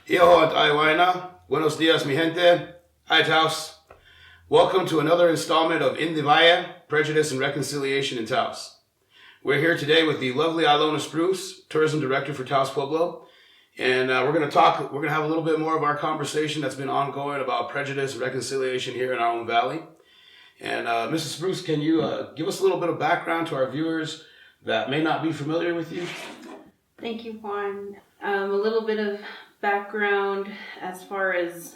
Yo, Taiwana. Buenos dias, mi gente. Hi, Taos. Welcome to another installment of In the Valle, Prejudice and Reconciliation in Taos. We're here today with the lovely Ilona Spruce, Tourism Director for Taos, Pueblo. And we're going to have a little bit more of our conversation that's been ongoing about prejudice and reconciliation here in our own valley. And Mrs. Spruce, can you give us a little bit of background to our viewers that may not be familiar with you? Thank you, Juan. A little bit of background as far as,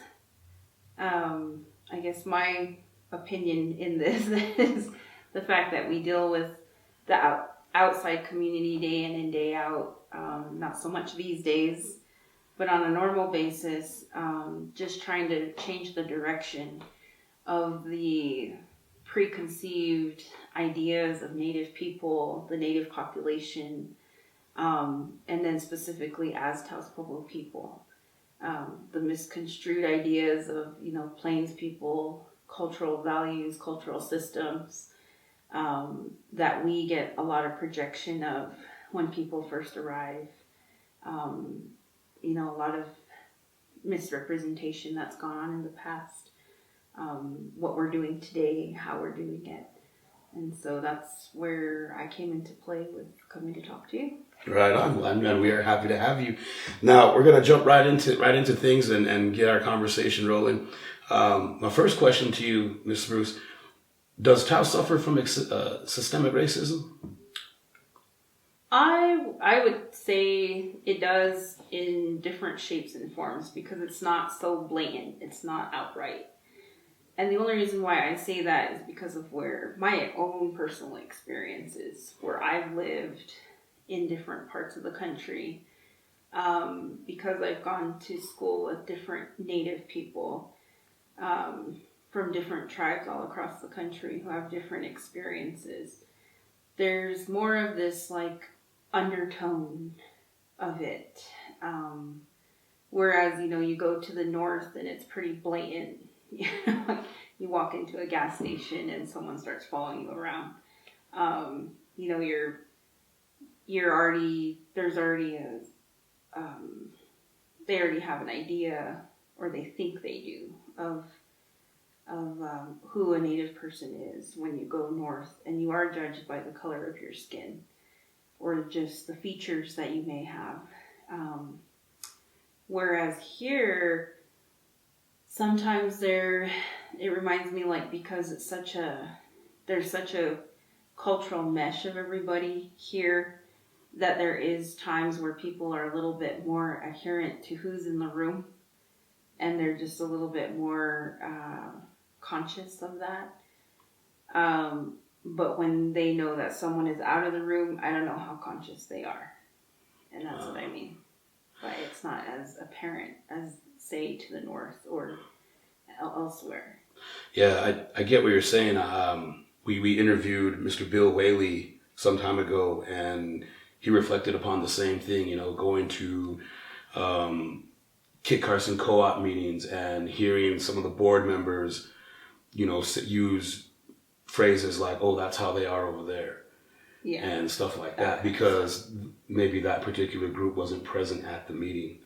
I guess my opinion in this is the fact that we deal with the outside community day in and day out. Not so much these days, but on a normal basis, just trying to change the direction of the preconceived ideas of Native people, the Native population, and then specifically as Taos Pueblo people. The misconstrued ideas of, Plains people, cultural values, cultural systems, that we get a lot of projection of when people first arrive. A lot of misrepresentation that's gone on in the past. What we're doing today, how we're doing it. And so that's where I came into play with coming to talk to you. Right on, and we are happy to have you. Now, we're going to jump right into things and get our conversation rolling. My first question to you, Ms. Spruce, does Taos suffer from systemic racism? I would say it does in different shapes and forms because it's not so blatant. It's not outright. And the only reason why I say that is because of where my own personal experiences, where I've lived in different parts of the country, because I've gone to school with different Native people from different tribes all across the country who have different experiences. There's more of this undertone of it. Whereas, you go to the north and it's pretty blatant. You walk into a gas station and someone starts following you around. You're already, there's already they already have an idea, or they think they do, of who a Native person is when you go north, and you are judged by the color of your skin, or just the features that you may have. Whereas here, sometimes it reminds me because there's such a cultural mesh of everybody here that there is times where people are a little bit more adherent to who's in the room, and they're just a little bit more conscious of that. But when they know that someone is out of the room, I don't know how conscious they are. And that's what I mean. But it's not as apparent as, say, to the north or elsewhere. Yeah, I get what you're saying. We interviewed Mr. Bill Valle some time ago, and he reflected upon the same thing, going to Kit Carson co-op meetings and hearing some of the board members, use phrases like, oh, that's how they are over there. Yeah. And stuff like that, because maybe that particular group wasn't present at the meeting.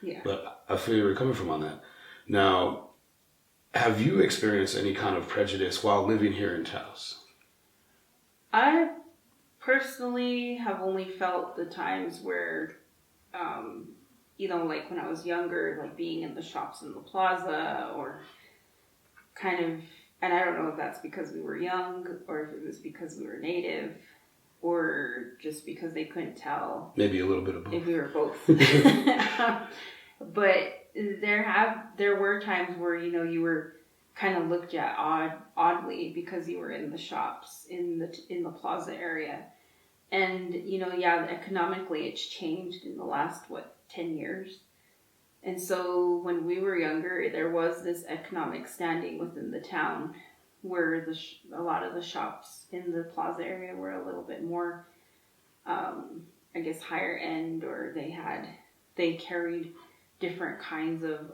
Yeah. But I feel you're coming from on that. Now, have you experienced any kind of prejudice while living here in Taos? I personally have only felt the times where, when I was younger, being in the shops in the plaza, or kind of, and I don't know if that's because we were young, or if it was because we were Native, or just because they couldn't tell. Maybe a little bit of both. If we were both. But there were times where, you were kind of looked at oddly because you were in the shops, in the plaza area. And, economically it's changed in the last, 10 years. And so when we were younger, there was this economic standing within the town where a lot of the shops in the plaza area were a little bit more, higher end, or they carried different kinds of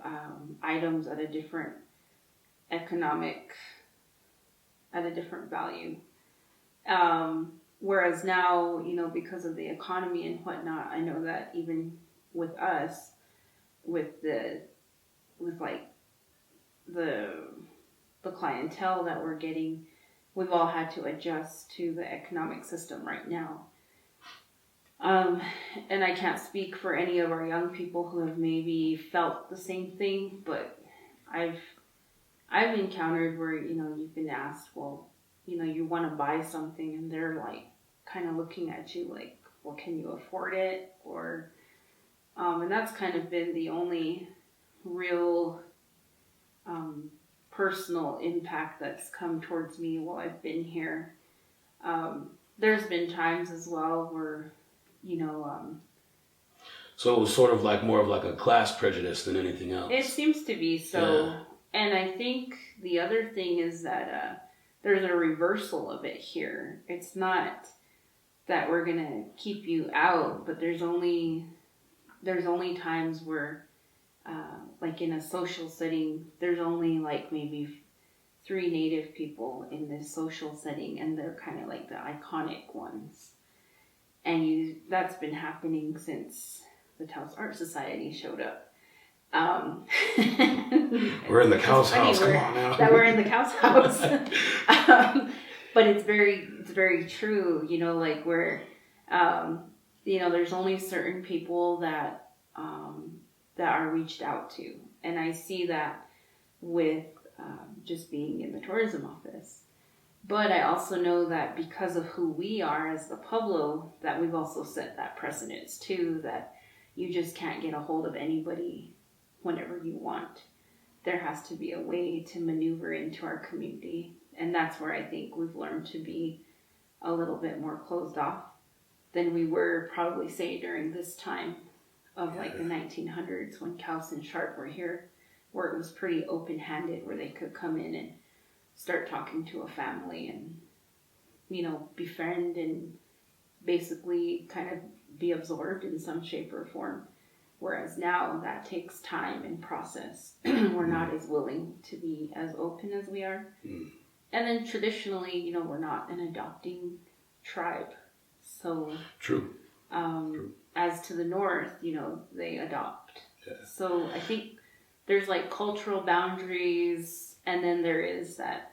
items at a different value. Whereas now, because of the economy and whatnot, I know that even with us, with like the clientele that we're getting, we've all had to adjust to the economic system right now. And I can't speak for any of our young people who have maybe felt the same thing, but I've encountered where, you've been asked, well, you want to buy something, and they're like kind of looking at you like, well, can you afford it? Or, and that's kind of been the only real personal impact that's come towards me while I've been here. There's been times as well where, So it was sort of like more of like a class prejudice than anything else. It seems to be so. Yeah. And I think the other thing is that there's a reversal of it here. It's not that we're going to keep you out, but there's only times where, like in a social setting, there's only like maybe 3 Native people in this social setting, and they're kind of like the iconic ones. And that's been happening since the Taos Art Society showed up. We're in the cow's house. Come on now. That we're in the cow's house. But it's very true. Like where, there's only certain people that are reached out to, and I see that with just being in the tourism office. But I also know that because of who we are as the Pueblo, that we've also set that precedence too, that you just can't get a hold of anybody whenever you want. There has to be a way to maneuver into our community. And that's where I think we've learned to be a little bit more closed off than we were probably, say, during this time of like the 1900s when Couse and Sharp were here, where it was pretty open-handed, where they could come in and start talking to a family and, befriend and basically kind of be absorbed in some shape or form. Whereas now that takes time and process. We're not as willing to be as open as we are. Mm. And then traditionally, we're not an adopting tribe. So True. True. As to the north, they adopt. Yeah. So I think there's like cultural boundaries, and then there is that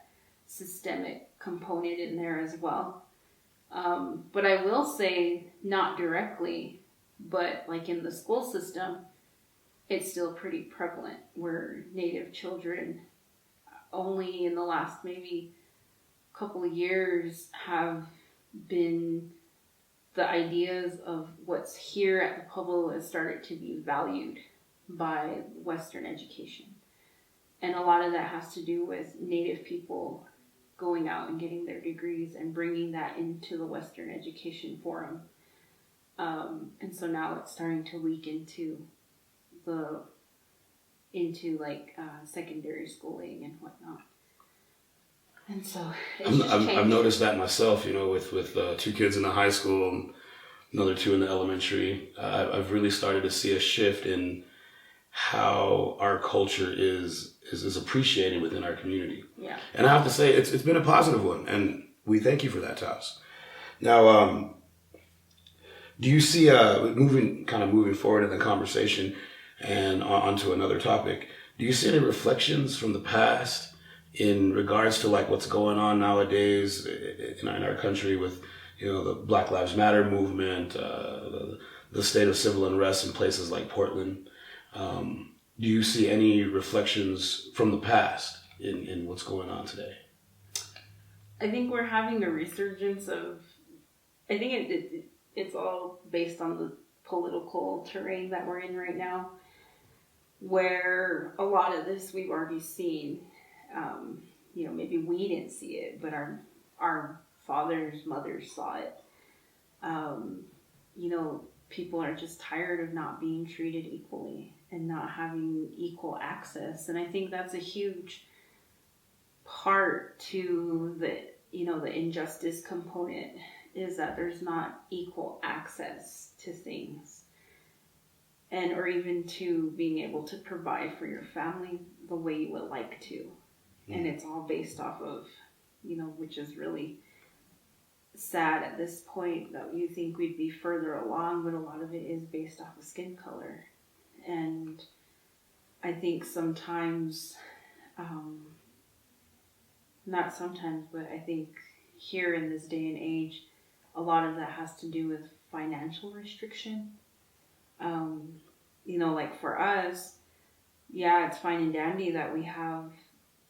systemic component in there as well. But I will say, not directly, but like in the school system, it's still pretty prevalent where Native children only in the last maybe couple of years have been, the ideas of what's here at the Pueblo has started to be valued by Western education. And a lot of that has to do with Native people going out and getting their degrees and bringing that into the Western education forum. And so now it's starting to leak into secondary schooling and whatnot. And so I've noticed that myself, with 2 kids in the high school and another 2 in the elementary. I've really started to see a shift in how our culture is appreciated within our community. Yeah. And I have to say, it's been a positive one, and we thank you for that, Taos. Now, do you see, moving forward in the conversation and onto another topic, do you see any reflections from the past in regards to like what's going on nowadays in our country with, the Black Lives Matter movement, the state of civil unrest in places like Portland? Do you see any reflections from the past in what's going on today? I think we're having a resurgence of, I think it's all based on the political terrain that we're in right now, where a lot of this we've already seen. Maybe we didn't see it, but our fathers, mothers saw it. People are just tired of not being treated equally and not having equal access. And I think that's a huge part to the injustice component, is that there's not equal access to things, and or even to being able to provide for your family the way you would like to. And it's all based off of, which is really sad at this point, that you think we'd be further along, but a lot of it is based off of skin color. And I think sometimes, not sometimes, but I think here in this day and age, a lot of that has to do with financial restriction. Like for us, yeah, it's fine and dandy that we have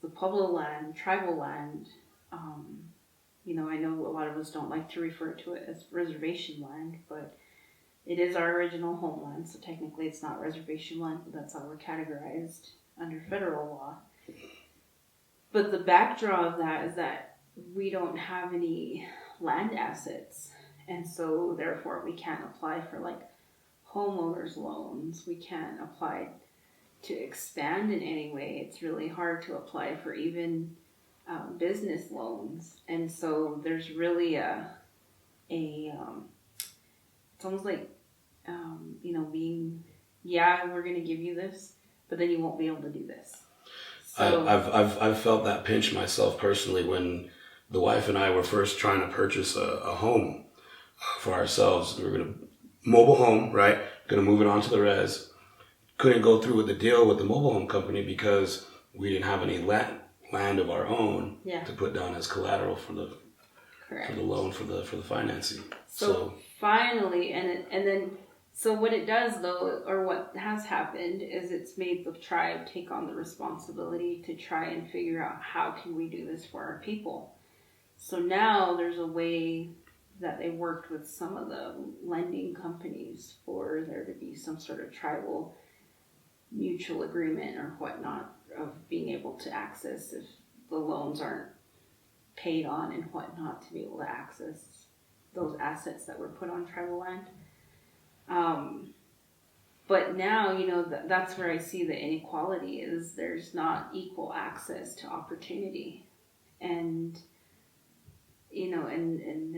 the Pueblo land, tribal land. I know a lot of us don't like to refer to it as reservation land, but it is our original homeland, so technically it's not reservation land, but that's how we're categorized under federal law. But the backdraw of that is that we don't have any land assets, and so therefore we can't apply for like homeowners loans. We can't apply to expand in any way. It's really hard to apply for even business loans, and so there's really it's almost like being, yeah, we're going to give you this, but then you won't be able to do this. So I've felt that pinch myself personally when the wife and I were first trying to purchase a home for ourselves. We were going to mobile home, right? Going to move it onto the res. Couldn't go through with the deal with the mobile home company because we didn't have any land of our own to put down as collateral for the loan for the financing. So finally, so what it does though, or what has happened, is it's made the tribe take on the responsibility to try and figure out how can we do this for our people. So now there's a way that they worked with some of the lending companies for there to be some sort of tribal mutual agreement or whatnot of being able to access if the loans aren't paid on and whatnot, to be able to access those assets that were put on tribal land. But now, that's where I see the inequality is there's not equal access to opportunity. And, and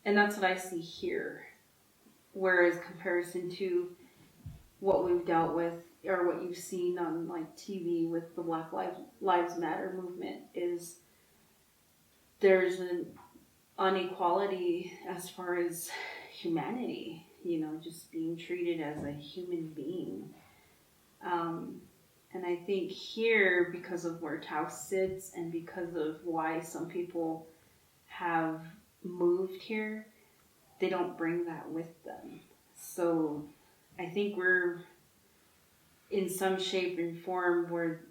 that's what I see here. Whereas comparison to what we've dealt with or what you've seen on like TV with the Black Lives Matter movement is there's an inequality as far as humanity, just being treated as a human being. And I think here, because of where Taos sits and because of why some people have moved here, they don't bring that with them. So I think we're in some shape and form where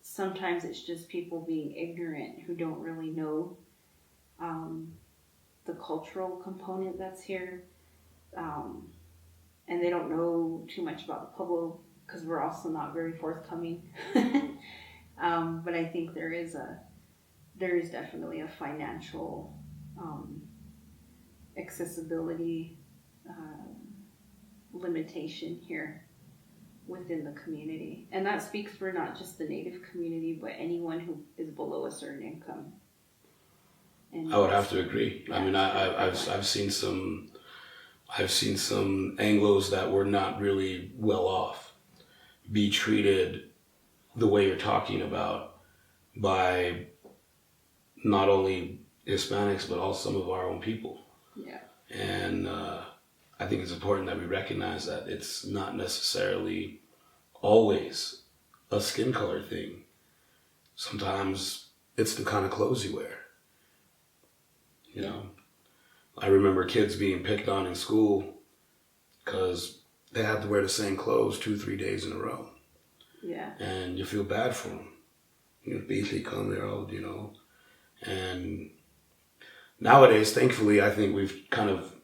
sometimes it's just people being ignorant who don't really know the cultural component that's here. And they don't know too much about the Pueblo because we're also not very forthcoming. But I think there is definitely a financial accessibility limitation here within the community. And that speaks for not just the Native community, but anyone who is below a certain income. And I would have to agree. Yeah, I mean, I've seen some Anglos that were not really well off be treated the way you're talking about by not only Hispanics but also some of our own people. Yeah. And I think it's important that we recognize that it's not necessarily always a skin color thing. Sometimes it's the kind of clothes you wear. I remember kids being picked on in school because they have to wear the same clothes 2-3 days in a row. Yeah. And you feel bad for them. Basically come there all, And nowadays, thankfully, I think we've kind of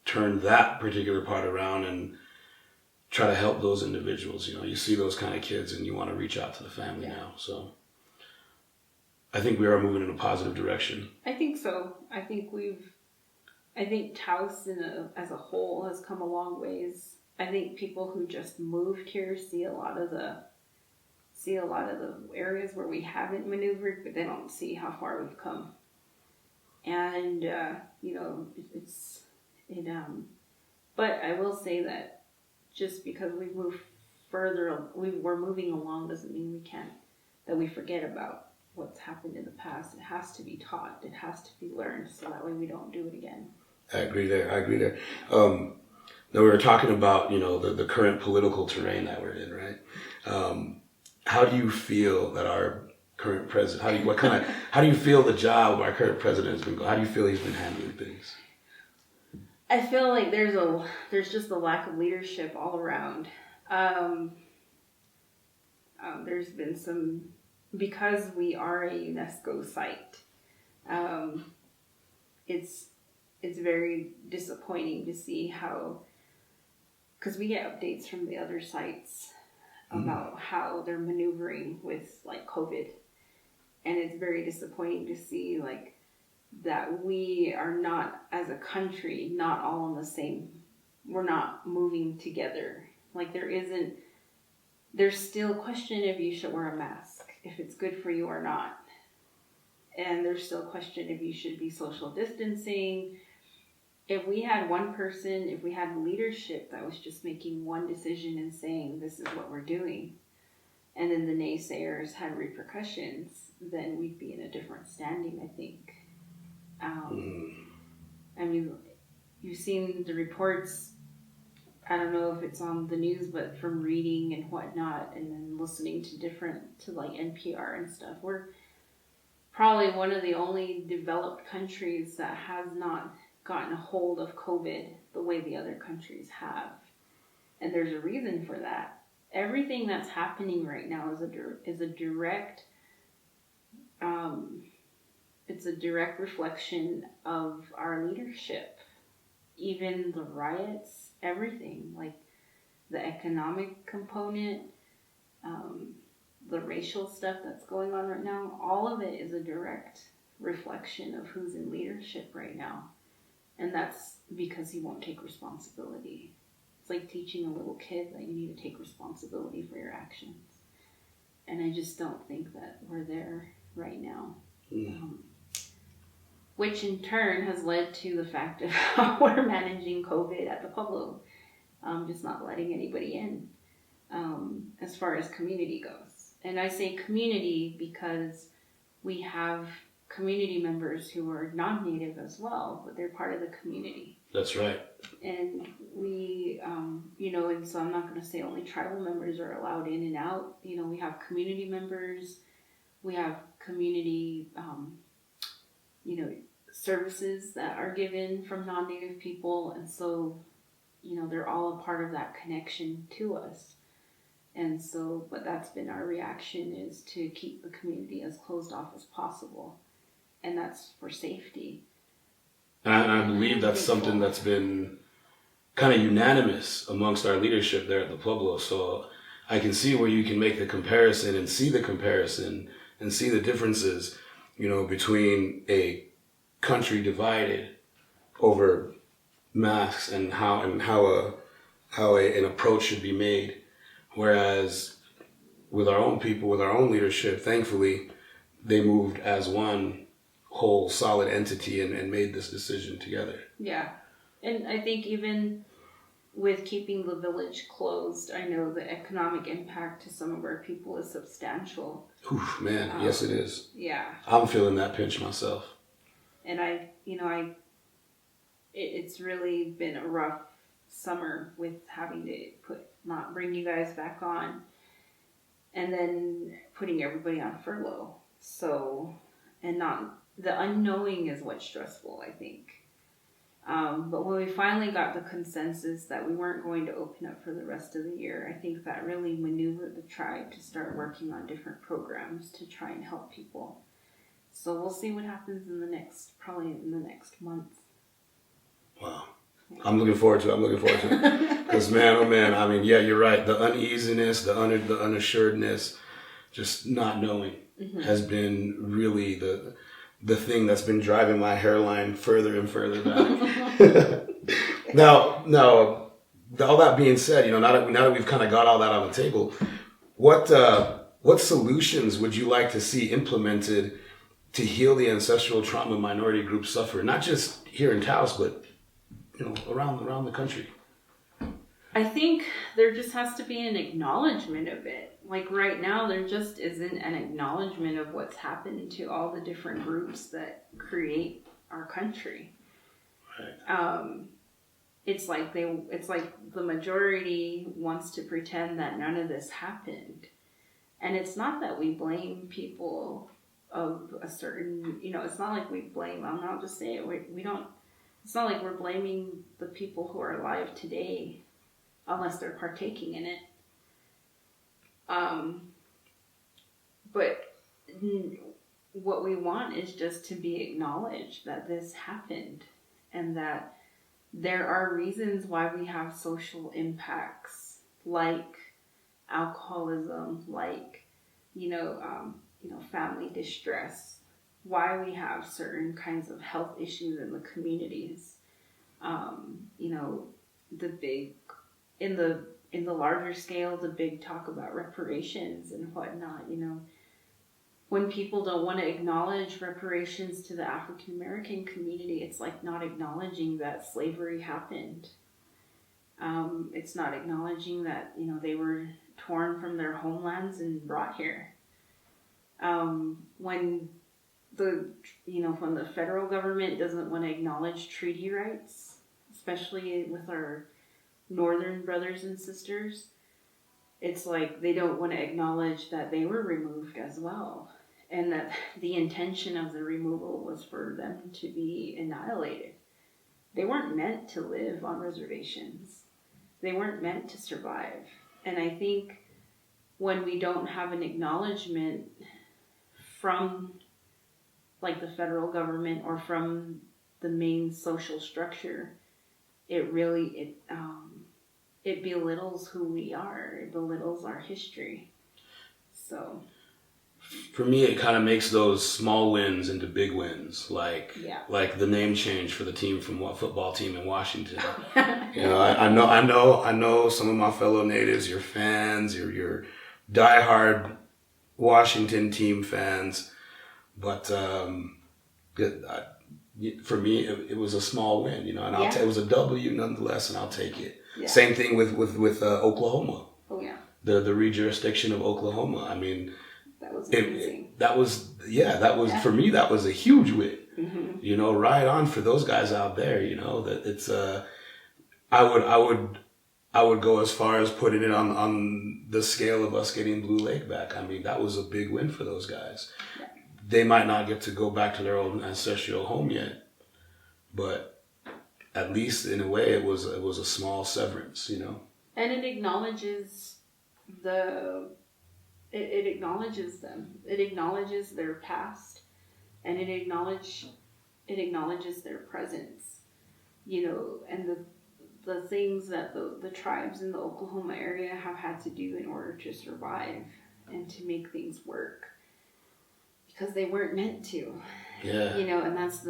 turned that particular part around and try to help those individuals. You see those kind of kids and you want to reach out to the family now. So I think we are moving in a positive direction. I think so. I think Taos as a whole has come a long ways. I think people who just moved here see a lot of the areas where we haven't maneuvered, but they don't see how far we've come. And but I will say that just because we've moved further, we're moving along doesn't mean we forget about what's happened in the past. It has to be taught. It has to be learned so that way we don't do it again. I agree there. Now we were talking about, the current political terrain that we're in, right? How do you feel that our current president? How do you feel the job of our current president has been going? How do you feel he's been handling things? I feel like there's just a lack of leadership all around. There's been some, because we are a UNESCO site. It's very disappointing to see how, because we get updates from the other sites about how they're maneuvering with like COVID, and it's very disappointing to see like that we are not, as a country, not all on the same, we're not moving together. Like there's still a question if you should wear a mask, if it's good for you or not. And there's still a question if you should be social distancing. If we had one person, if we had leadership that was just making one decision and saying, this is what we're doing, and then the naysayers had repercussions, then we'd be in a different standing, I think. I mean, you've seen the reports, I don't know if it's on the news, but from reading and whatnot, and then listening to like NPR and stuff, we're probably one of the only developed countries that has not gotten a hold of COVID the way the other countries have. And there's a reason for that. Everything that's happening right now is a direct it's a direct reflection of our leadership. Even the riots, everything, like the economic component, the racial stuff that's going on right now, all of it is a direct reflection of who's in leadership right now. And that's because he won't take responsibility. It's like teaching a little kid that you need to take responsibility for your actions. And I just don't think that we're there right now. Which in turn has led to the fact of how we're managing COVID at the Pueblo. Just not letting anybody in as far as community goes. And I say community because we have community members who are non-native as well, but they're part of the community. That's right. And we, and so I'm not going to say only tribal members are allowed in and out. We have community members, we have community, services that are given from non-native people. And so, they're all a part of that connection to us. And so, but that's been our reaction, is to keep the community as closed off as possible. And that's for safety. And I believe that's something that's been kind of unanimous amongst our leadership there at the Pueblo. So I can see where you can make the comparison and see the comparison and see the differences, between a country divided over masks and how an approach should be made. Whereas with our own people, with our own leadership, thankfully, they moved as one whole solid entity and made this decision together. Yeah. And I think even with keeping the village closed, I know the economic impact to some of our people is substantial. Oof, man, yes it is. Yeah. I'm feeling that pinch myself. And it's really been a rough summer with having to not bring you guys back on, and then putting everybody on furlough. So, and not, the unknowing is what's stressful, I think. But when we finally got the consensus that we weren't going to open up for the rest of the year, I think that really maneuvered the tribe to start working on different programs to try and help people. So we'll see what happens probably in the next month. Wow. I'm looking forward to it. Because man, oh man, I mean, yeah, you're right. The uneasiness, the unassuredness, just not knowing has been really the thing that's been driving my hairline further and further back. Now, all that being said, now that we've kind of got all that on the table, what solutions would you like to see implemented to heal the ancestral trauma minority groups suffer, not just here in Taos, but around the country? I think there just has to be an acknowledgement of it. Like right now, there just isn't an acknowledgement of what's happened to all the different groups that create our country. Right. it's like the majority wants to pretend that none of this happened. And it's not that we blame people of a certain, it's not like we blame, I'll just say it, we don't, it's not like we're blaming the people who are alive today unless they're partaking in it. But what we want is just to be acknowledged that this happened and that there are reasons why we have social impacts like alcoholism, like, family distress, why we have certain kinds of health issues in the communities. The big, in the larger scale, the big talk about reparations and whatnot, when people don't want to acknowledge reparations to the African American community, it's like not acknowledging that slavery happened. It's not acknowledging that, they were torn from their homelands and brought here. When the federal government doesn't want to acknowledge treaty rights, especially with our northern brothers and sisters, it's like they don't want to acknowledge that they were removed as well. And that the intention of the removal was for them to be annihilated. They weren't meant to live on reservations. They weren't meant to survive. And I think when we don't have an acknowledgement from like the federal government or from the main social structure, it belittles who we are. It belittles our history. So for me, it kind of makes those small wins into big wins, like the name change for the team from football team in Washington. I know some of my fellow natives, your fans, your diehard Washington team fans, but for me, it was a small win, and it was a W nonetheless, and I'll take it. Yeah. Same thing with Oklahoma. Oh yeah. The re-jurisdiction of Oklahoma. I mean. That was amazing. That was for me, that was a huge win. Mm-hmm. Right on for those guys out there, that it's, I would go as far as putting it on the scale of us getting Blue Lake back. I mean, that was a big win for those guys. Yeah. They might not get to go back to their own ancestral home yet, but at least in a way it was a small severance, And it acknowledges It acknowledges them. It acknowledges their past, and it acknowledges their presence. And the things that the tribes in the Oklahoma area have had to do in order to survive and to make things work, because they weren't meant to. Yeah. And that's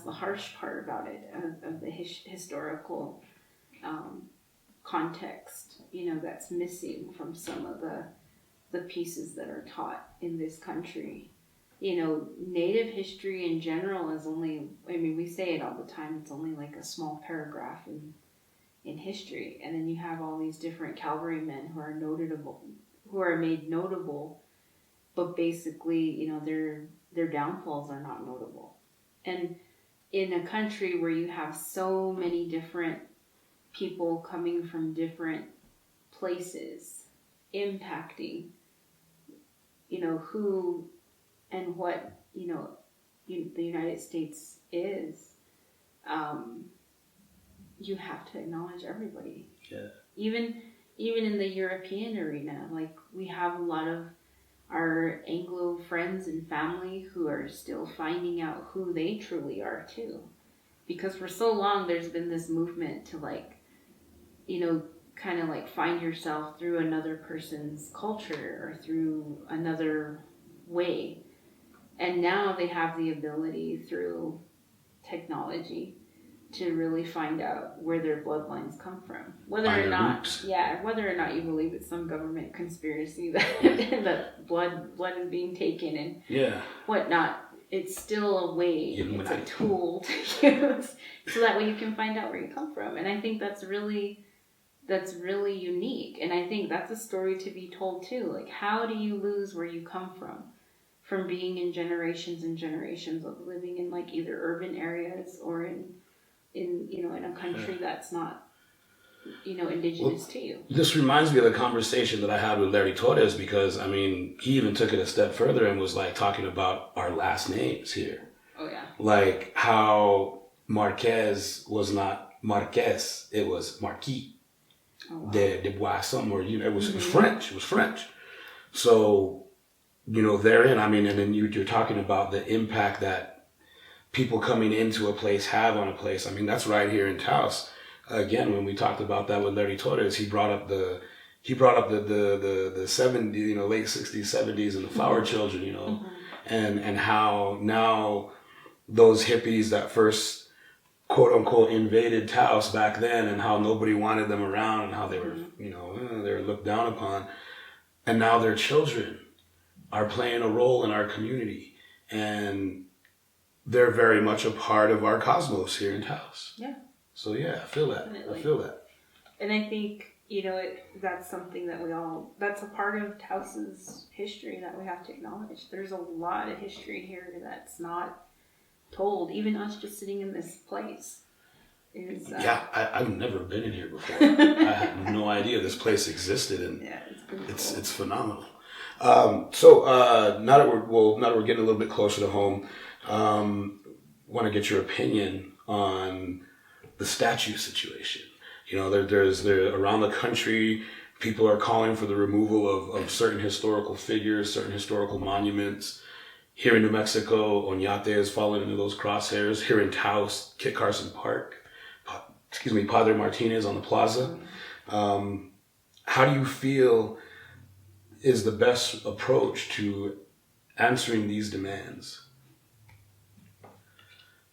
the harsh part about it, of the historical context. That's missing from some of the pieces that are taught in this country. Native history in general is only, we say it all the time, it's only like a small paragraph in history. And then you have all these different cavalrymen who are made notable, but basically, their downfalls are not notable. And in a country where you have so many different people coming from different places impacting who and what the United States is, you have to acknowledge everybody. Yeah. Even in the European arena, like we have a lot of our Anglo friends and family who are still finding out who they truly are too, because for so long there's been this movement to kind of like find yourself through another person's culture or through another way. And now they have the ability through technology to really find out where their bloodlines come from. Whether or not you believe it's some government conspiracy that blood is being taken and whatnot, it's still a way, it's a tool to use, so that way you can find out where you come from. And I think that's really unique. And I think that's a story to be told too. Like, how do you lose where you come from being in generations and generations of living in like either urban areas or in in a country that's not indigenous to you. This reminds me of the conversation that I had with Larry Torres, because I mean, he even took it a step further and was like talking about our last names here. Oh yeah. Like how Marquez was not Marquez, it was Marquis. Oh, wow. de Bois, something, or it was French. It was French. So, therein, I mean, and then you're talking about the impact that people coming into a place have on a place. I mean, that's right here in Taos. Again, when we talked about that with Larry Torres, he brought up the 70s, late 60s, 70s, and the Flower Children, and how now those hippies that first quote unquote invaded Taos back then, and how nobody wanted them around, and how they were, they were looked down upon, and now their children are playing a role in our community, and they're very much a part of our cosmos here in Taos. Yeah. So yeah, I feel that. Definitely. I feel that. And I think, that's something that that's a part of Taos's history that we have to acknowledge. There's a lot of history here that's not told. Even us just sitting in this place is... I've never been in here before. I had no idea this place existed, and yeah, it's phenomenal. So now that we're getting a little bit closer to home, want to get your opinion on the statue situation. There's around the country, people are calling for the removal of certain historical figures, certain historical monuments. Here in New Mexico, Oñate has fallen into those crosshairs. Here in Taos, Kit Carson Park, Padre Martinez on the plaza. How do you feel is the best approach to answering these demands?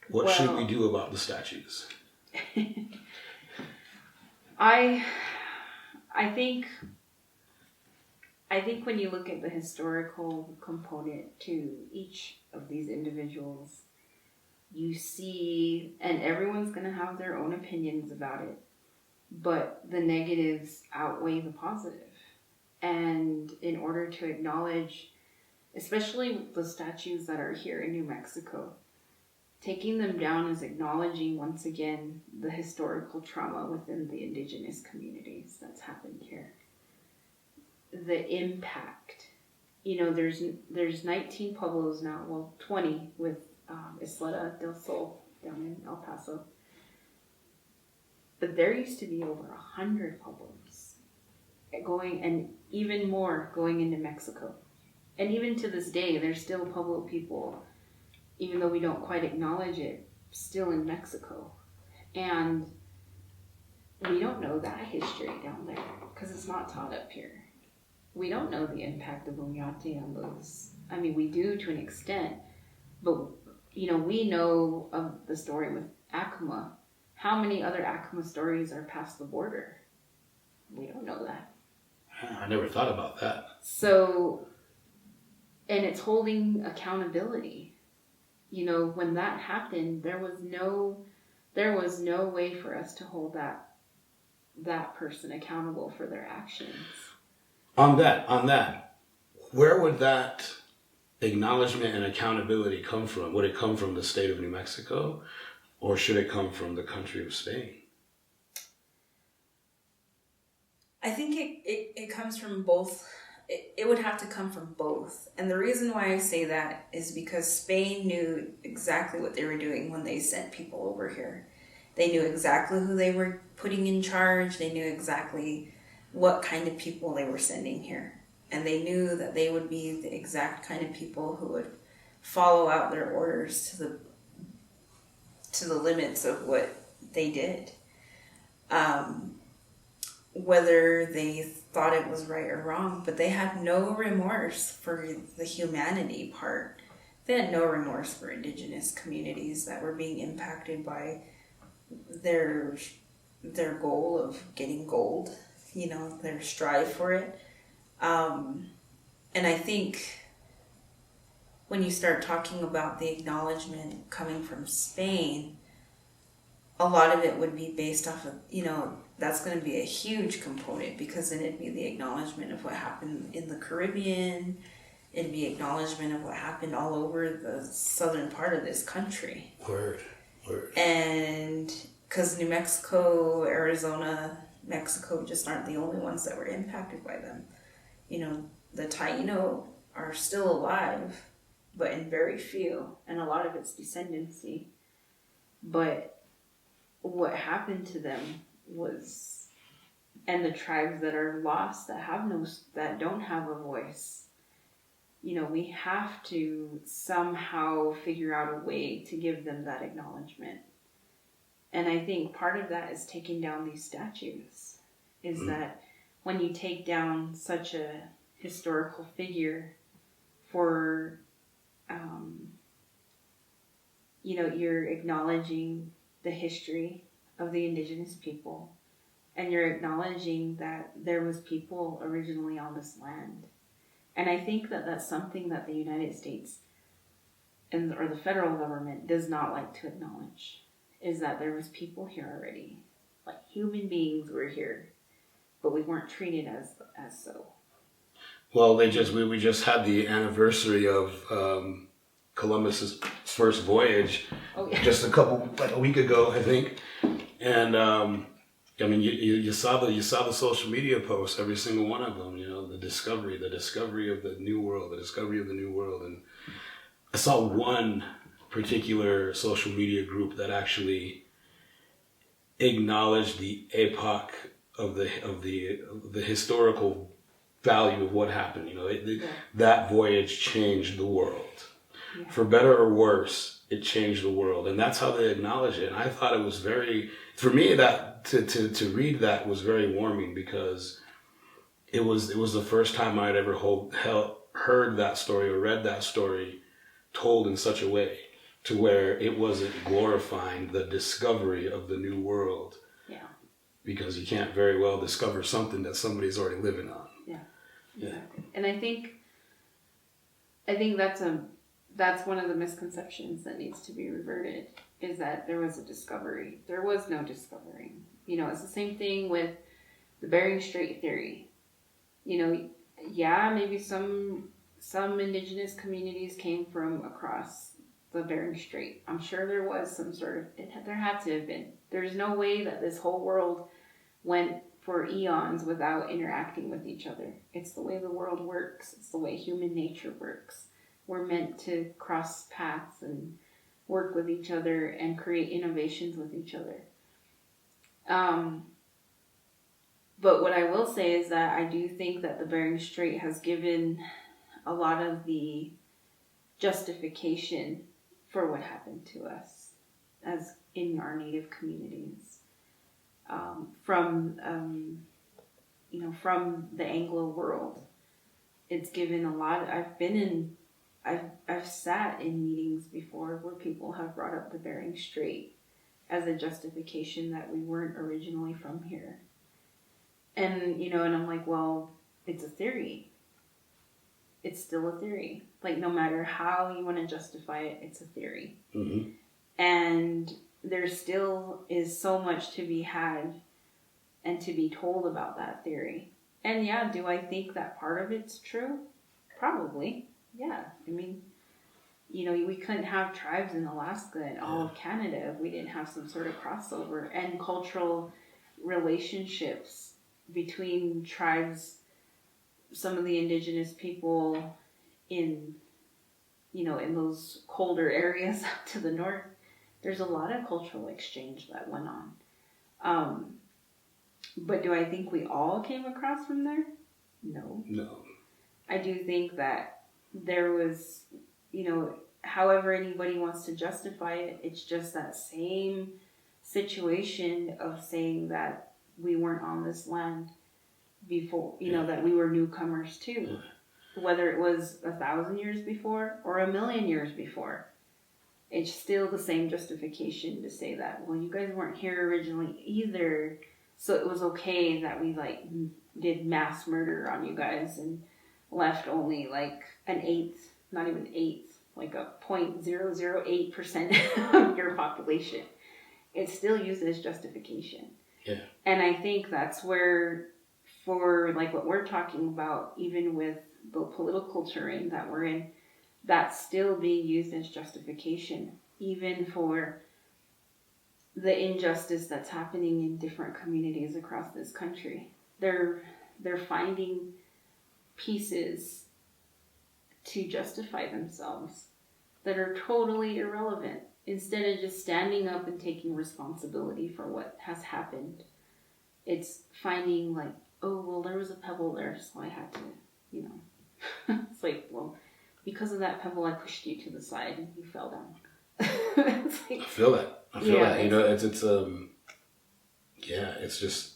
What should we do about the statues? I think when you look at the historical component to each of these individuals, you see, and everyone's going to have their own opinions about it, but the negatives outweigh the positive. And in order to acknowledge, especially the statues that are here in New Mexico, taking them down is acknowledging once again the historical trauma within the indigenous communities that's happened here. The impact, there's 19 pueblos now, 20 with Isleta del Sol down in El Paso. But there used to be over 100 pueblos and even more going into Mexico. And even to this day, there's still Pueblo people, even though we don't quite acknowledge it, still in Mexico. And we don't know that history down there because it's not taught up here. We don't know the impact of Oñate on those. I mean, we do to an extent, but, we know of the story with Acoma. How many other Acoma stories are past the border? We don't know that. I never thought about that. So, and it's holding accountability. When that happened, there was no way for us to hold that person accountable for their actions. On that, where would that acknowledgement and accountability come from? Would it come from the state of New Mexico, or should it come from the country of Spain? I think it comes from both. It would have to come from both. And the reason why I say that is because Spain knew exactly what they were doing when they sent people over here. They knew exactly who they were putting in charge. They knew exactly what kind of people they were sending here. And they knew that they would be the exact kind of people who would follow out their orders to the limits of what they did. Whether they thought it was right or wrong, but they had no remorse for the humanity part. They had no remorse for indigenous communities that were being impacted by their goal of getting gold, their strive for it. And I think when you start talking about the acknowledgement coming from Spain, a lot of it would be based off of, that's going to be a huge component, because then it'd be the acknowledgement of what happened in the Caribbean. It'd be acknowledgement of what happened all over the southern part of this country. Word. And because New Mexico, Arizona, Mexico just aren't the only ones that were impacted by them. You know, the Taino are still alive, but in very few, and a lot of it's descendancy. But what happened to them was, and the tribes that are lost, that don't have a voice, you know, we have to somehow figure out a way to give them that acknowledgement. And I think part of that is taking down these statues, is that when you take down such a historical figure for, you know, you're acknowledging the history of the indigenous people, and you're acknowledging that there was people originally on this land. And I think that that's something that the United States or the federal government does not like to acknowledge, is that there was people here already. Like, human beings were here, but we weren't treated as so. Well, we just had the anniversary of Columbus's first voyage, just a week ago, I think. And I mean, you saw the social media posts, every single one of them. You know, the discovery of the new world, and I saw one particular social media group that actually acknowledged the epoch of the historical value of what happened. You know, that voyage changed the world, for better or worse. It changed the world, and that's how they acknowledge it. And I thought it was for me, that to read that was very warming, because it was the first time I'd ever heard that story or read that story told in such a way to where it wasn't glorifying the discovery of the new world. Yeah. Because you can't very well discover something that somebody's already living on. Yeah. Exactly. And I think that's one of the misconceptions that needs to be reverted, is that there was a discovery. There was no discovering. You know, it's the same thing with the Bering Strait theory. You know, yeah, maybe some indigenous communities came from across the Bering Strait. I'm sure there was some sort of, there had to have been. There's no way that this whole world went for eons without interacting with each other. It's the way the world works. It's the way human nature works. We're meant to cross paths and work with each other and create innovations with each other. But what I will say is that I do think that the Bering Strait has given a lot of the justification for what happened to us as in our native communities. From the Anglo world, it's given a lot. I've sat in meetings before where people have brought up the Bering Strait as a justification that we weren't originally from here. And, you know, and I'm like, well, it's a theory. It's still a theory. Like, no matter how you want to justify it, it's a theory. Mm-hmm. And there still is so much to be had and to be told about that theory. And yeah, do I think that part of it's true? Probably. Yeah. I mean, you know, we couldn't have tribes in Alaska and all of Canada if we didn't have some sort of crossover and cultural relationships between tribes. Some of the indigenous people in those colder areas up to the north, there's a lot of cultural exchange that went on. But do I think we all came across from there? No. I do think that there was, you know, however anybody wants to justify it, it's just that same situation of saying that we weren't on this land before, you know, that we were newcomers too. Whether it was 1,000 years before or 1,000,000 years before, it's still the same justification to say that, well, you guys weren't here originally either, so it was okay that we like did mass murder on you guys and left only like an eighth, not even eighth, like a 0.008% of your population. It's still used as justification. Yeah. And I think that's where, for like what we're talking about, even with the political terrain that we're in, that's still being used as justification, even for the injustice that's happening in different communities across this country. They're finding pieces to justify themselves that are totally irrelevant, instead of just standing up and taking responsibility for what has happened. It's finding like, oh, well, there was a pebble there, so I had to, you know. It's like, well, because of that pebble, I pushed you to the side and you fell down. It's like, I feel that. You know, it's it's just.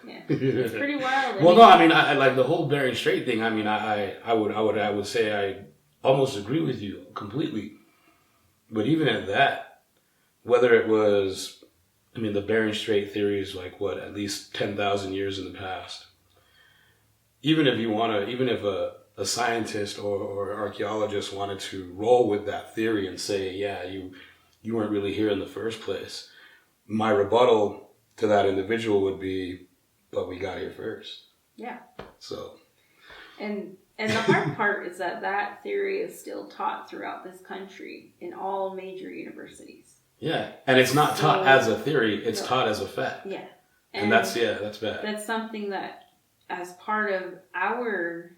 Yeah, it's pretty wild. Well, no, I mean, I like the whole Bering Strait thing. I mean, I would say I almost agree with you completely. But even at that, whether it was, I mean, the Bering Strait theory is like what, at least 10,000 years in the past. Even if a scientist or archaeologist wanted to roll with that theory and say, yeah, you weren't really here in the first place, my rebuttal to that individual would be, but we got here first. Yeah. So. And the hard part is that theory is still taught throughout this country in all major universities. Yeah, and it's not taught as a theory; it's taught as a fact. Yeah, and that's bad. That's something that, as part of our,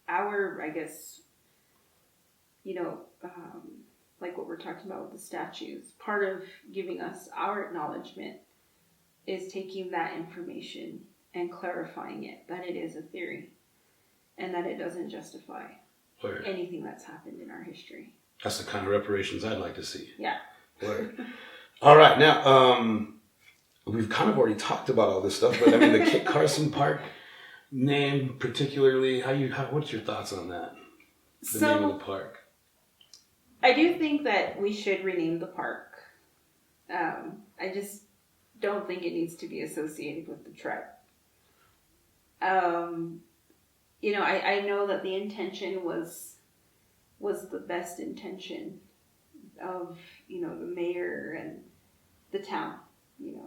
I guess, like what we're talking about with the statues, part of giving us our acknowledgement is taking that information and clarifying it, that it is a theory and that it doesn't justify anything that's happened in our history. That's the kind of reparations I'd like to see. Yeah. Word. All right, now, we've kind of already talked about all this stuff, but I mean, the Kit Carson Park name particularly, what's your thoughts on that? The name of the park. I do think that we should rename the park. I just don't think it needs to be associated with the tribe. I know that the intention was the best intention of, the mayor and the town.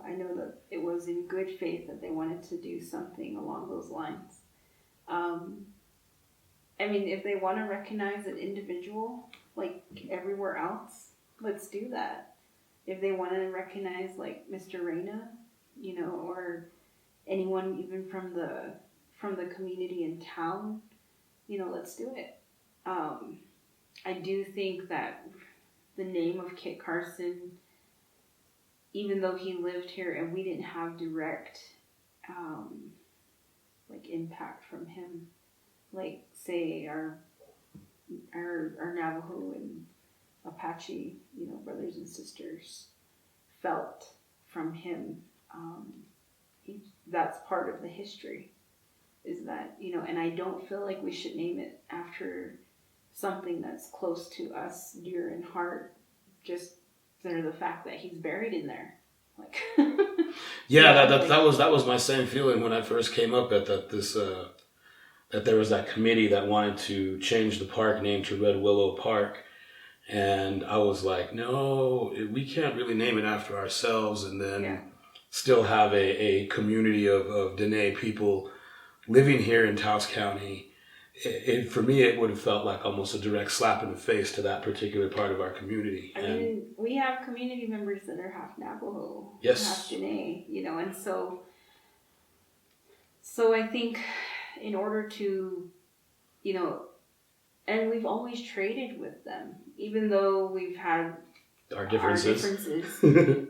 I know that it was in good faith that they wanted to do something along those lines. If they want to recognize an individual like everywhere else, let's do that. If they want to recognize like Mr. Reyna, or anyone even from the community in town, let's do it. I do think that the name of Kit Carson, even though he lived here and we didn't have direct impact from him, like say our Navajo and Apache, brothers and sisters felt from him. That's part of the history, is that, and I don't feel like we should name it after something that's close to us, dear in heart, just for the fact that he's buried in there. Like, that was my same feeling when I first came up at that there was that committee that wanted to change the park name to Red Willow Park. And I was like, no, we can't really name it after ourselves and then still have a community of Dene people living here in Taos County. For me, it would have felt like almost a direct slap in the face to that particular part of our community. I mean, we have community members that are half Navajo, half Dene, and so I think in order to, and we've always traded with them, even though we've had our differences.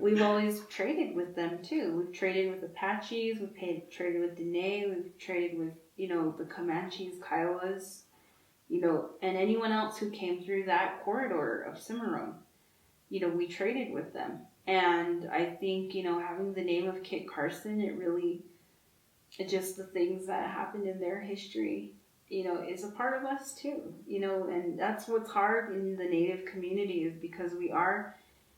We've always traded with them too. We've traded with Apaches, traded with Dene, we've traded with, the Comanches, Kiowas, and anyone else who came through that corridor of Cimarron. We traded with them. And I think, having the name of Kit Carson, it just the things that happened in their history, is a part of us too, and that's what's hard in the Native community, is because we are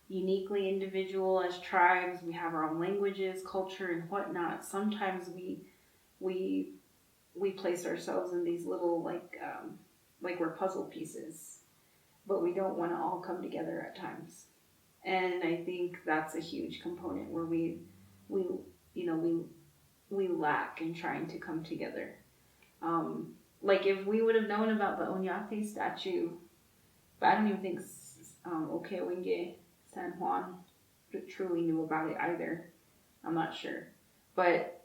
uniquely individual as tribes. We have our own languages, culture, and whatnot. Sometimes we place ourselves in these little, like we're puzzle pieces, but we don't want to all come together at times. And I think that's a huge component where we lack in trying to come together. Like if we would have known about the Onyate statue, but I don't even think Okewinge San Juan truly knew about it either. I'm not sure. But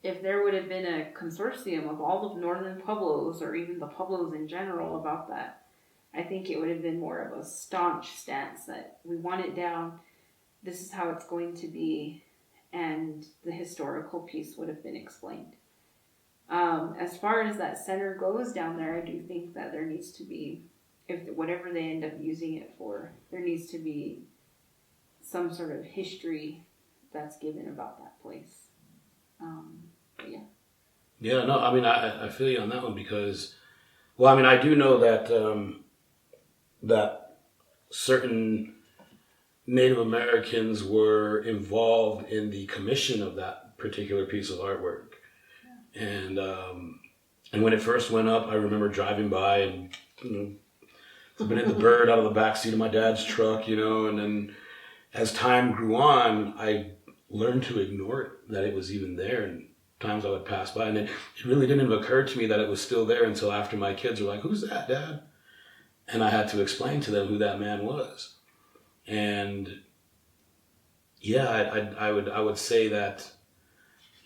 if there would have been a consortium of all of northern pueblos, or even the pueblos in general, about that, I think it would have been more of a staunch stance that we want it down, this is how it's going to be, and the historical piece would have been explained. As far as that center goes down there, I do think that there needs to be, if whatever they end up using it for, there needs to be some sort of history that's given about that place. But yeah. Yeah, no, I mean, I feel you on that one because, well, I mean, I do know that that certain Native Americans were involved in the commission of that particular piece of artwork. Yeah. And when it first went up, I remember driving by and, flipping the bird out of the backseat of my dad's truck, and then as time grew on, I learned to ignore it, that it was even there, and times I would pass by, and it really didn't even occur to me that it was still there until after my kids were like, "Who's that, Dad?" And I had to explain to them who that man was. And yeah, I would say that,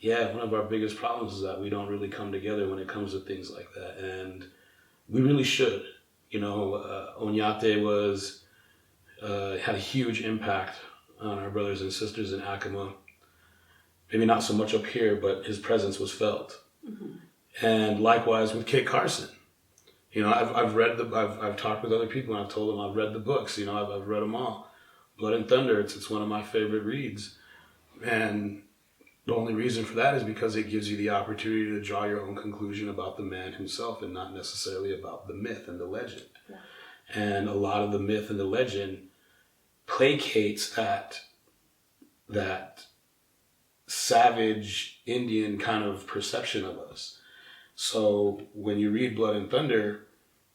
yeah, one of our biggest problems is that we don't really come together when it comes to things like that, and we really should. Oñate had a huge impact on our brothers and sisters in Acoma. Maybe not so much up here, but his presence was felt. Mm-hmm. And likewise with Kit Carson. I've read I've talked with other people and I've told them I've read the books. I've read them all. Blood and Thunder, it's one of my favorite reads. And the only reason for that is because it gives you the opportunity to draw your own conclusion about the man himself and not necessarily about the myth and the legend. Yeah. And a lot of the myth and the legend placates that savage Indian kind of perception of us. So when you read Blood and Thunder,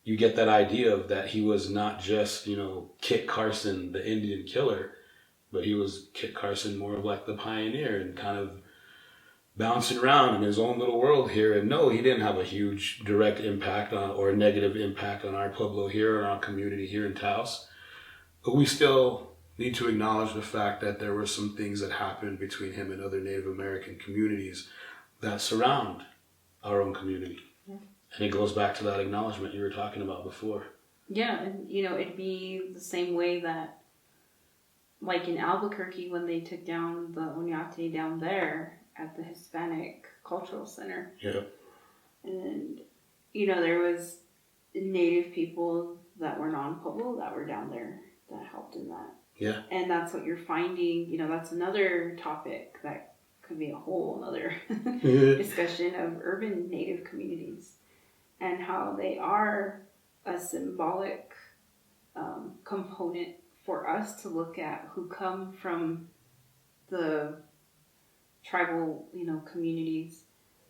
you get that idea of that he was not just, Kit Carson, the Indian killer, but he was Kit Carson more of like the pioneer and kind of bouncing around in his own little world here. And no, he didn't have a huge direct impact on or a negative impact on our Pueblo here, or our community here in Taos. But we still need to acknowledge the fact that there were some things that happened between him and other Native American communities that surround our own community. Yeah. And it goes back to that acknowledgement you were talking about before. Yeah, and it'd be the same way that, like in Albuquerque, when they took down the Oñate down there at the Hispanic Cultural Center. Yeah. And, there was Native people that were non-Pueblo that were down there that helped in that. Yeah. And that's what you're finding, that's another topic that could be a whole other discussion of urban Native communities and how they are a symbolic component for us to look at who come from the tribal, communities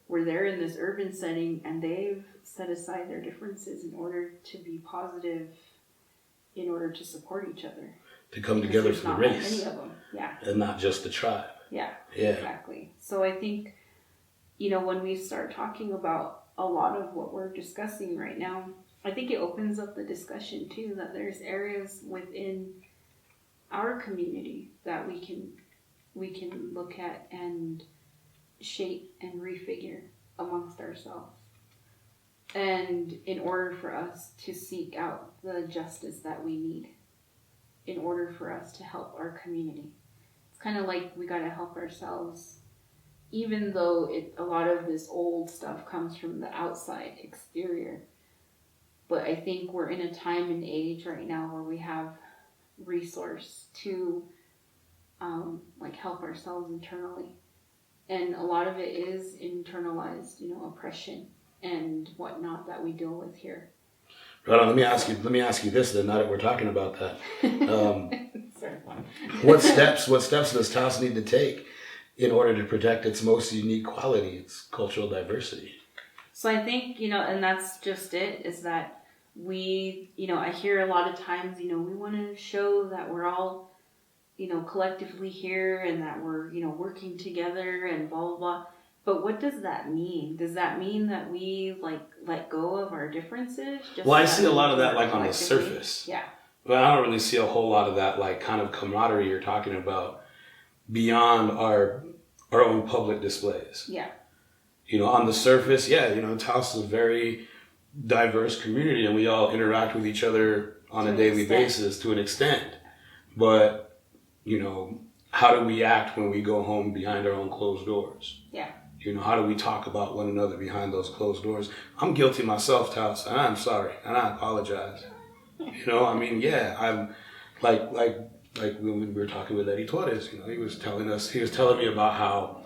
where they're in this urban setting and they've set aside their differences in order to be positive, in order to support each other. To come together for the race. Many of them, yeah. And not just the tribe. Yeah, yeah, exactly. So I think, when we start talking about a lot of what we're discussing right now, I think it opens up the discussion too, that there's areas within our community that we can look at and shape and refigure amongst ourselves. And in order for us to seek out the justice that we need, in order for us to help our community. It's kind of like we got to help ourselves, even though a lot of this old stuff comes from the outside exterior. But I think we're in a time and age right now where we have resource to help ourselves internally. And a lot of it is internalized, oppression and whatnot that we deal with here. Right on. Let me ask you this then. Now that we're talking about that, what steps does Taos need to take in order to protect its most unique quality, its cultural diversity? So I think and that's just it. Is that we I hear a lot of times we want to show that we're all collectively here and that we're working together and blah blah blah. But what does that mean? Does that mean that we let go of our differences? Well, I see a lot of that on the surface. Yeah. But I don't really see a whole lot of that like kind of camaraderie you're talking about beyond our own public displays. Yeah. You know, on the surface, yeah, you know, Taos is a very diverse community and we all interact with each other on a daily basis to an extent. But, you know, how do we act when we go home behind our own closed doors? Yeah. You know, how do we talk about one another behind those closed doors? I'm guilty myself, Taos, and I'm sorry, and I apologize. You know, I mean, yeah, I'm like when we were talking with Eddie Torres, you know, he was telling me about how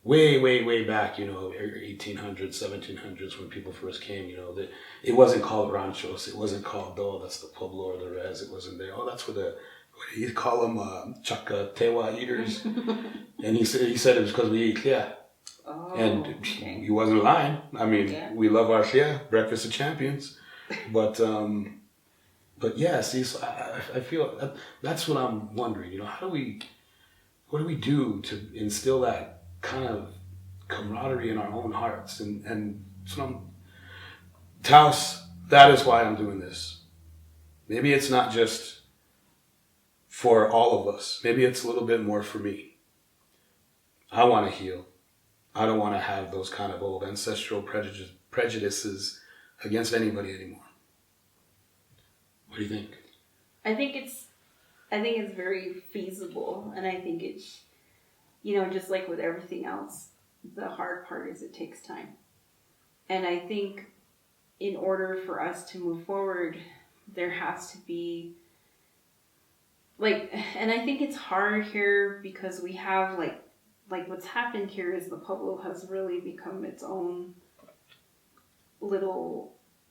way back, you know, 1800s, 1700s, when people first came, you know, that it wasn't called ranchos, it wasn't called, oh, that's the Pueblo or the res, it wasn't there. Oh, that's what he'd call them Chacatewa eaters. And he said it was because we eat, yeah. Oh, and okay. he wasn't lying. I mean, Yeah. we love our breakfast of champions, but yeah. See, so I feel that's what I'm wondering. You know, what do we do to instill that kind of camaraderie in our own hearts? And so Taos, that is why I'm doing this. Maybe it's not just for all of us. Maybe it's a little bit more for me. I want to heal. I don't want to have those kind of old ancestral prejudices against anybody anymore. What do you think? I think it's very feasible, and I think it's, you know, just like with everything else, the hard part is it takes time. And I think in order for us to move forward, there has to be and I think it's hard here because we have like what's happened here is the Pueblo has really become its own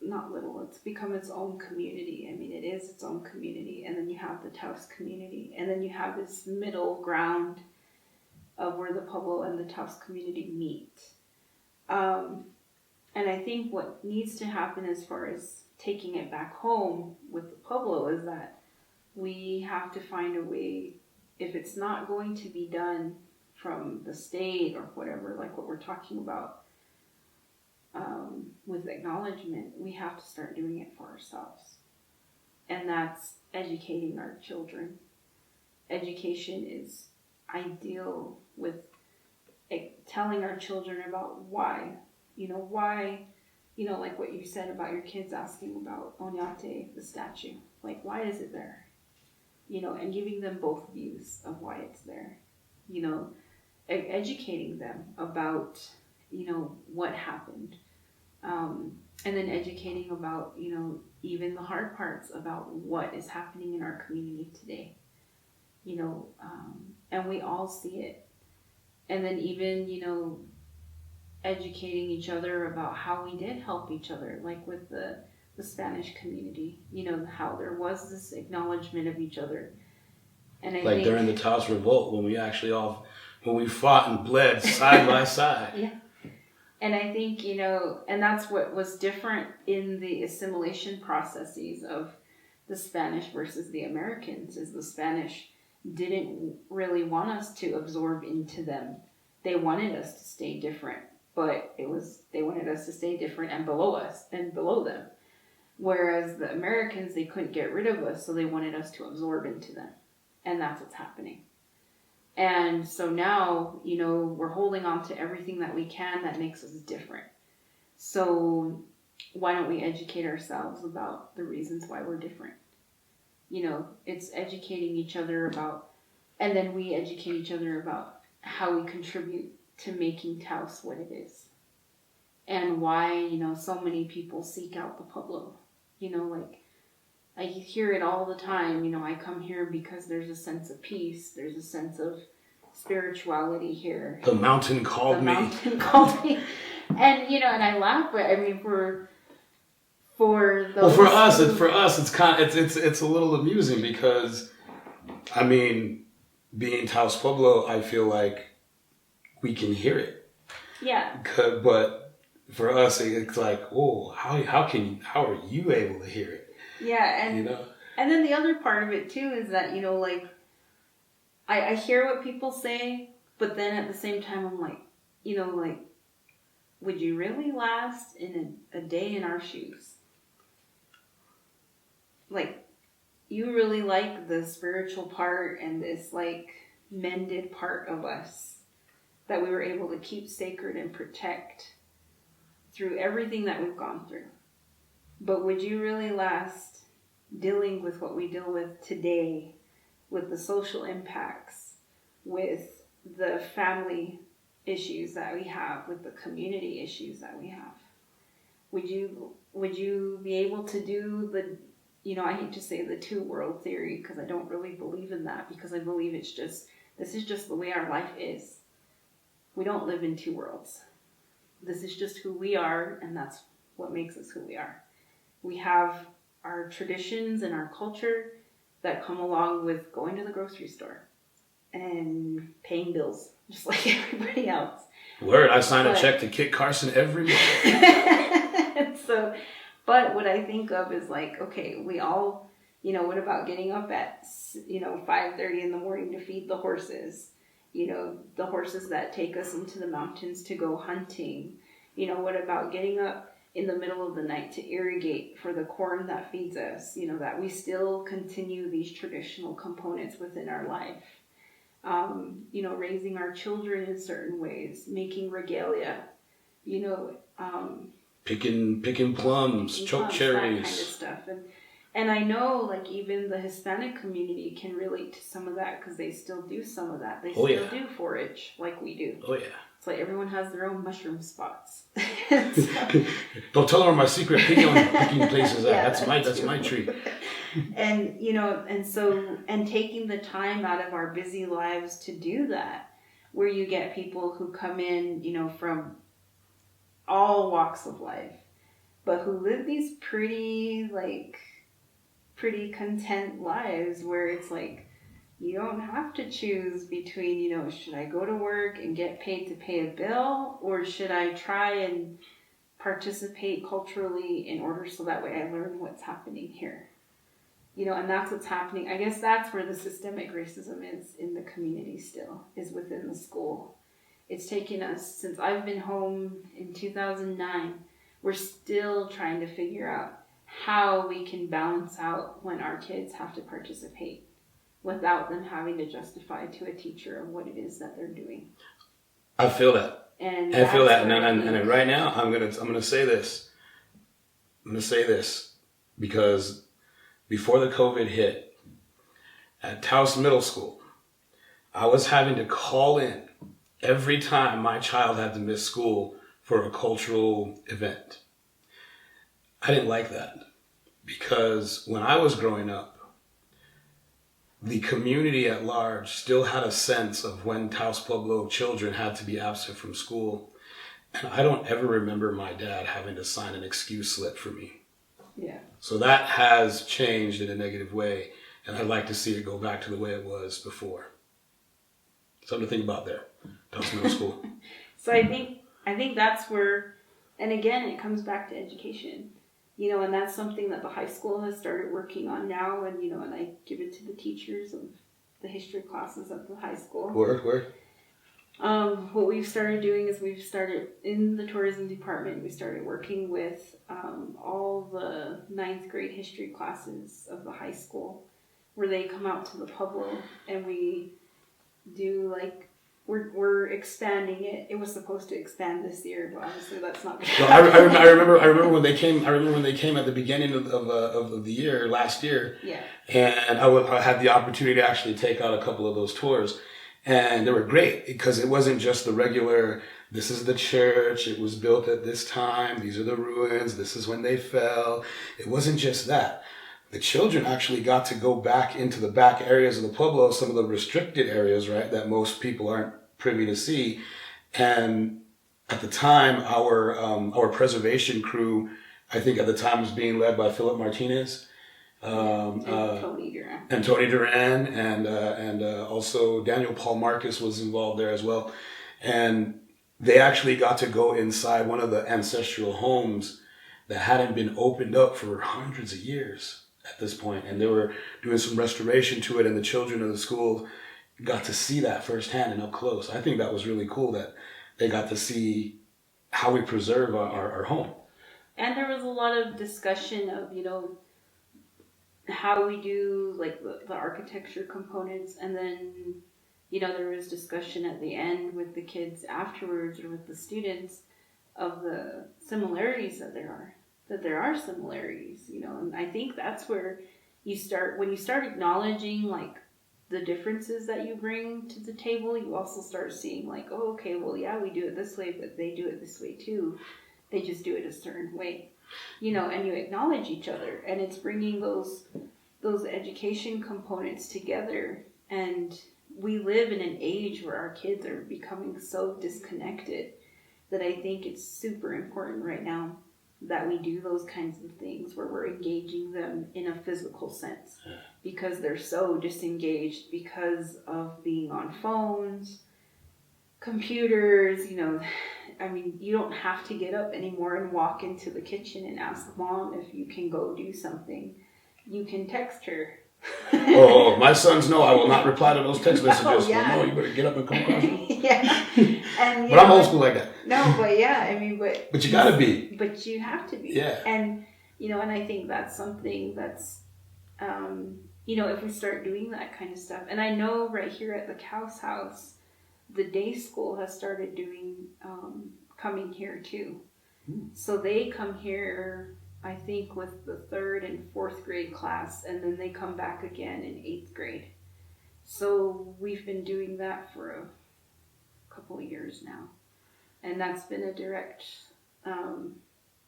it's become its own community. I mean, it is its own community. And then you have the Taos community. And then you have this middle ground of where the Pueblo and the Taos community meet. And I think what needs to happen as far as taking it back home with the Pueblo is that we have to find a way, if it's not going to be done from the state or whatever, like what we're talking about with acknowledgement, we have to start doing it for ourselves. And that's educating our children. Education is ideal with telling our children about why, like what you said about your kids asking about Oñate, the statue. Like, why is it there? You know, and giving them both views of why it's there. You know, educating them about, what happened. And then educating about, even the hard parts about what is happening in our community today. And we all see it. And then even, educating each other about how we did help each other, like with the Spanish community, how there was this acknowledgement of each other. And I think during the Taos Revolt, when we fought and bled side by side. Yeah. And I think, and that's what was different in the assimilation processes of the Spanish versus the Americans, is the Spanish didn't really want us to absorb into them. They wanted us to stay different, but they wanted us to stay different and below us and below them. Whereas the Americans, they couldn't get rid of us, so they wanted us to absorb into them. And that's what's happening. And so now, we're holding on to everything that we can that makes us different. So why don't we educate ourselves about the reasons why we're different? It's educating each other about, and then we educate each other about how we contribute to making Taos what it is. And why, so many people seek out the Pueblo. I hear it all the time. I come here because there's a sense of peace. There's a sense of spirituality here. The mountain called me. And, and I laugh, but I mean, for those. Well, for us, it's a little amusing because, I mean, being Taos Pueblo, I feel like we can hear it. Yeah. But for us, it's like, oh, how are you able to hear it? Yeah, and and then the other part of it too is that I hear what people say, but then at the same time I'm like, would you really last in a day in our shoes? you really like the spiritual part and this like mended part of us that we were able to keep sacred and protect through everything that we've gone through. But would you really last dealing with what we deal with today, with the social impacts, with the family issues that we have, with the community issues that we have? Would you be able to do the, I hate to say the two world theory, because I don't really believe in that, because I believe this is just the way our life is. We don't live in two worlds. This is just who we are, and that's what makes us who we are. We have our traditions and our culture that come along with going to the grocery store and paying bills, just like everybody else. Word, I sign a check to Kit Carson every month. But what I think of is like, okay, we all, what about getting up at, 5:30 in the morning to feed the horses? The horses that take us into the mountains to go hunting. What about getting up in the middle of the night to irrigate for the corn that feeds us? That we still continue these traditional components within our life. Raising our children in certain ways, making regalia, picking plums, choke cherries, that kind of stuff. And I know, like, even the Hispanic community can relate to some of that because they still do some of that. They still do forage like we do. Oh, yeah. It's like everyone has their own mushroom spots. Don't tell them where my secret picking place is at. Yeah, that's my tree. And, and taking the time out of our busy lives to do that, where you get people who come in, from all walks of life, but who live these pretty content lives where it's like, you don't have to choose between, should I go to work and get paid to pay a bill, or should I try and participate culturally in order so that way I learn what's happening here. And that's what's happening. I guess that's where the systemic racism is in the community still, is within the school. It's taken us, since I've been home in 2009, we're still trying to figure out how we can balance out when our kids have to participate without them having to justify to a teacher of what it is that they're doing. I feel that. And I feel that. And right now, I'm gonna say this. I'm gonna say this because before the COVID hit, at Taos Middle School, I was having to call in every time my child had to miss school for a cultural event. I didn't like that because when I was growing up, the community at large still had a sense of when Taos Pueblo children had to be absent from school. And I don't ever remember my dad having to sign an excuse slip for me. Yeah. So that has changed in a negative way, and I'd like to see it go back to the way it was before. Something to think about there, Taos Middle School. So I think that's where, and again, it comes back to education. And that's something that the high school has started working on now, and and I give it to the teachers of the history classes at the high school. Word. What we've started doing is we've started in the tourism department. We started working with all the 9th grade history classes of the high school, where they come out to the Pueblo, and we do we're expanding it. It was supposed to expand this year, but obviously that's not. I remember when they came. I remember when they came at the beginning of the year last year. Yeah. And I had the opportunity to actually take out a couple of those tours, and they were great because it wasn't just the regular. This is the church. It was built at this time. These are the ruins. This is when they fell. It wasn't just that. The children actually got to go back into the back areas of the Pueblo, some of the restricted areas, right, that most people aren't privy to see. And at the time, our preservation crew, I think at the time was being led by Philip Martinez, and Tony Duran, and also Daniel Paul Marcus was involved there as well. And they actually got to go inside one of the ancestral homes that hadn't been opened up for hundreds of years at this point, and they were doing some restoration to it, and the children of the school got to see that firsthand and up close. I think that was really cool that they got to see how we preserve our home. And there was a lot of discussion of, how we do like the architecture components, and then there was discussion at the end with the kids afterwards or with the students of the similarities that there are similarities, and I think that's where when you start acknowledging like the differences that you bring to the table, you also start seeing like, oh, okay, well, yeah, we do it this way, but they do it this way too. They just do it a certain way, and you acknowledge each other, and it's bringing those education components together. And we live in an age where our kids are becoming so disconnected that I think it's super important right now that we do those kinds of things where we're engaging them in a physical sense, because they're so disengaged because of being on phones, computers. I mean, you don't have to get up anymore and walk into the kitchen and ask mom if you can go do something. You can text her. Oh, my sons know I will not reply to those text messages. Oh, yeah. No, you better get up and come across me. Yeah. And, but I'm old school like that. No, but yeah, I mean, but you gotta be. But you have to be. Yeah. And, and I think that's something that's, if we start doing that kind of stuff. And I know right here at the Taos house, the day school has started doing, coming here too. So they come here, I think, with the 3rd and 4th grade class, and then they come back again in 8th grade. So we've been doing that for a couple of years now. And that's been a direct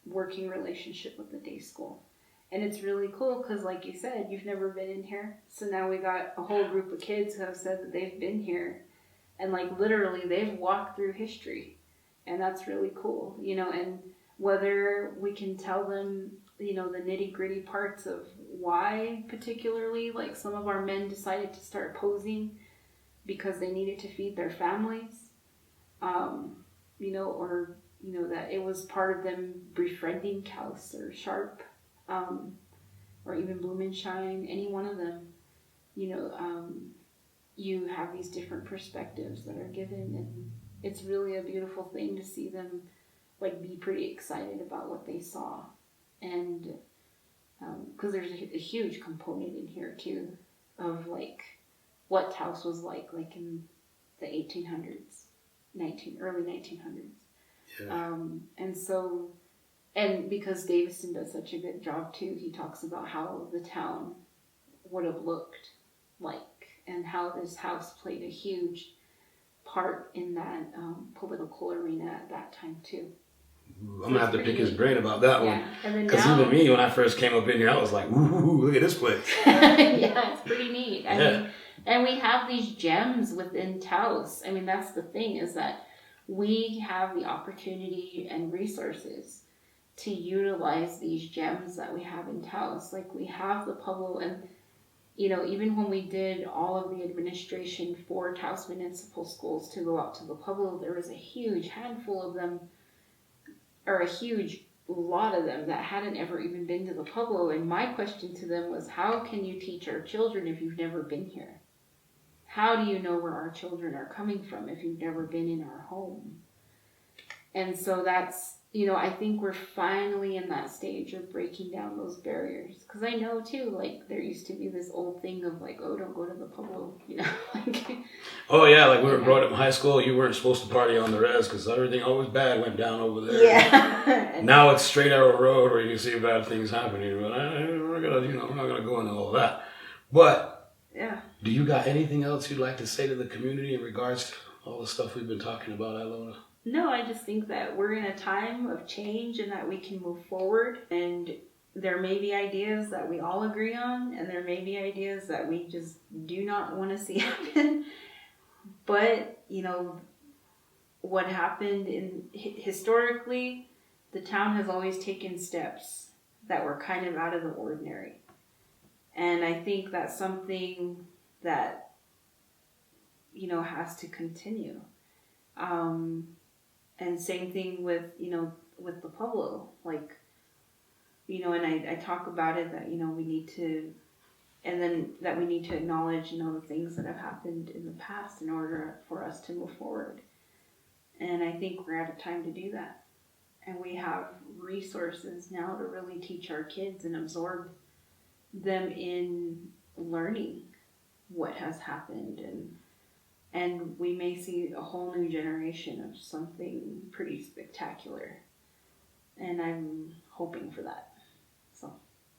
working relationship with the day school. And it's really cool because, like you said, you've never been in here. So now we got a whole group of kids who have said that they've been here. And, like, literally, they've walked through history. And that's really cool, and whether we can tell them, the nitty-gritty parts of why particularly, like, some of our men decided to start posing because they needed to feed their families, or, that it was part of them befriending Taos or Sharp, or even Blumenshine, any one of them, you have these different perspectives that are given, and it's really a beautiful thing to see them like be pretty excited about what they saw. And because there's a huge component in here too of like what Taos was like in the 1800s, early 1900s. Yeah. And because Davison does such a good job too, he talks about how the town would have looked like, and how this house played a huge part in that political arena at that time too. I'm going to have to pick his brain about that one. Because now, even me, when I first came up in here, I was like, ooh, look at this place. Yeah, it's pretty neat. I mean, and we have these gems within Taos. I mean, that's the thing, is that we have the opportunity and resources to utilize these gems that we have in Taos. Like, we have the Pueblo, and even when we did all of the administration for Taos Municipal Schools to go out to the Pueblo, there was a huge handful of them, or a huge lot of them, that hadn't ever even been to the Pueblo. And my question to them was, how can you teach our children if you've never been here? How do you know where our children are coming from if you've never been in our home? And so that's, I think we're finally in that stage of breaking down those barriers. Because I know too, like, there used to be this old thing of like, oh, don't go to the Pueblo, like. Oh yeah, like we were brought up in high school, you weren't supposed to party on the res because everything always bad went down over there. Yeah. Now it's straight arrow road where you can see bad things happening, but we're not gonna go into all that. But yeah, do you got anything else you'd like to say to the community in regards to all the stuff we've been talking about, Ilona? No, I just think that we're in a time of change and that we can move forward, and there may be ideas that we all agree on, and there may be ideas that we just do not want to see happen. But, what happened historically, the town has always taken steps that were kind of out of the ordinary. And I think that's something that, has to continue. And same thing with, with the Pueblo, like, and I talk about it that, we need to, and then that we need to acknowledge, the things that have happened in the past in order for us to move forward. And I think we're at a time to do that. And we have resources now to really teach our kids and absorb them in learning what has happened, and we may see a whole new generation of something pretty spectacular. And I'm hoping for that. So.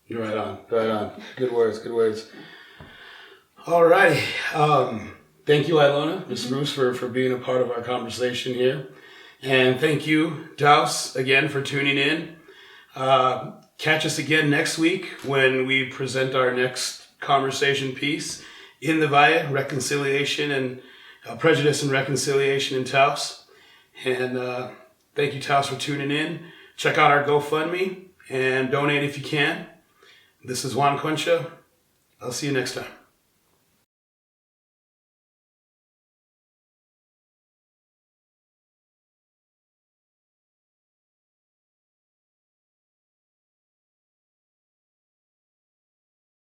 Right on. Good words. All righty. Thank you, Ilona, Ms. Spruce, for being a part of our conversation here. And thank you, Taos, again, for tuning in. Catch us again next week when we present our next conversation piece in the Valle, Reconciliation and Prejudice and Reconciliation in Taos. And thank you, Taos, for tuning in. Check out our GoFundMe and donate if you can. This is Juan Concha. I'll see you next time.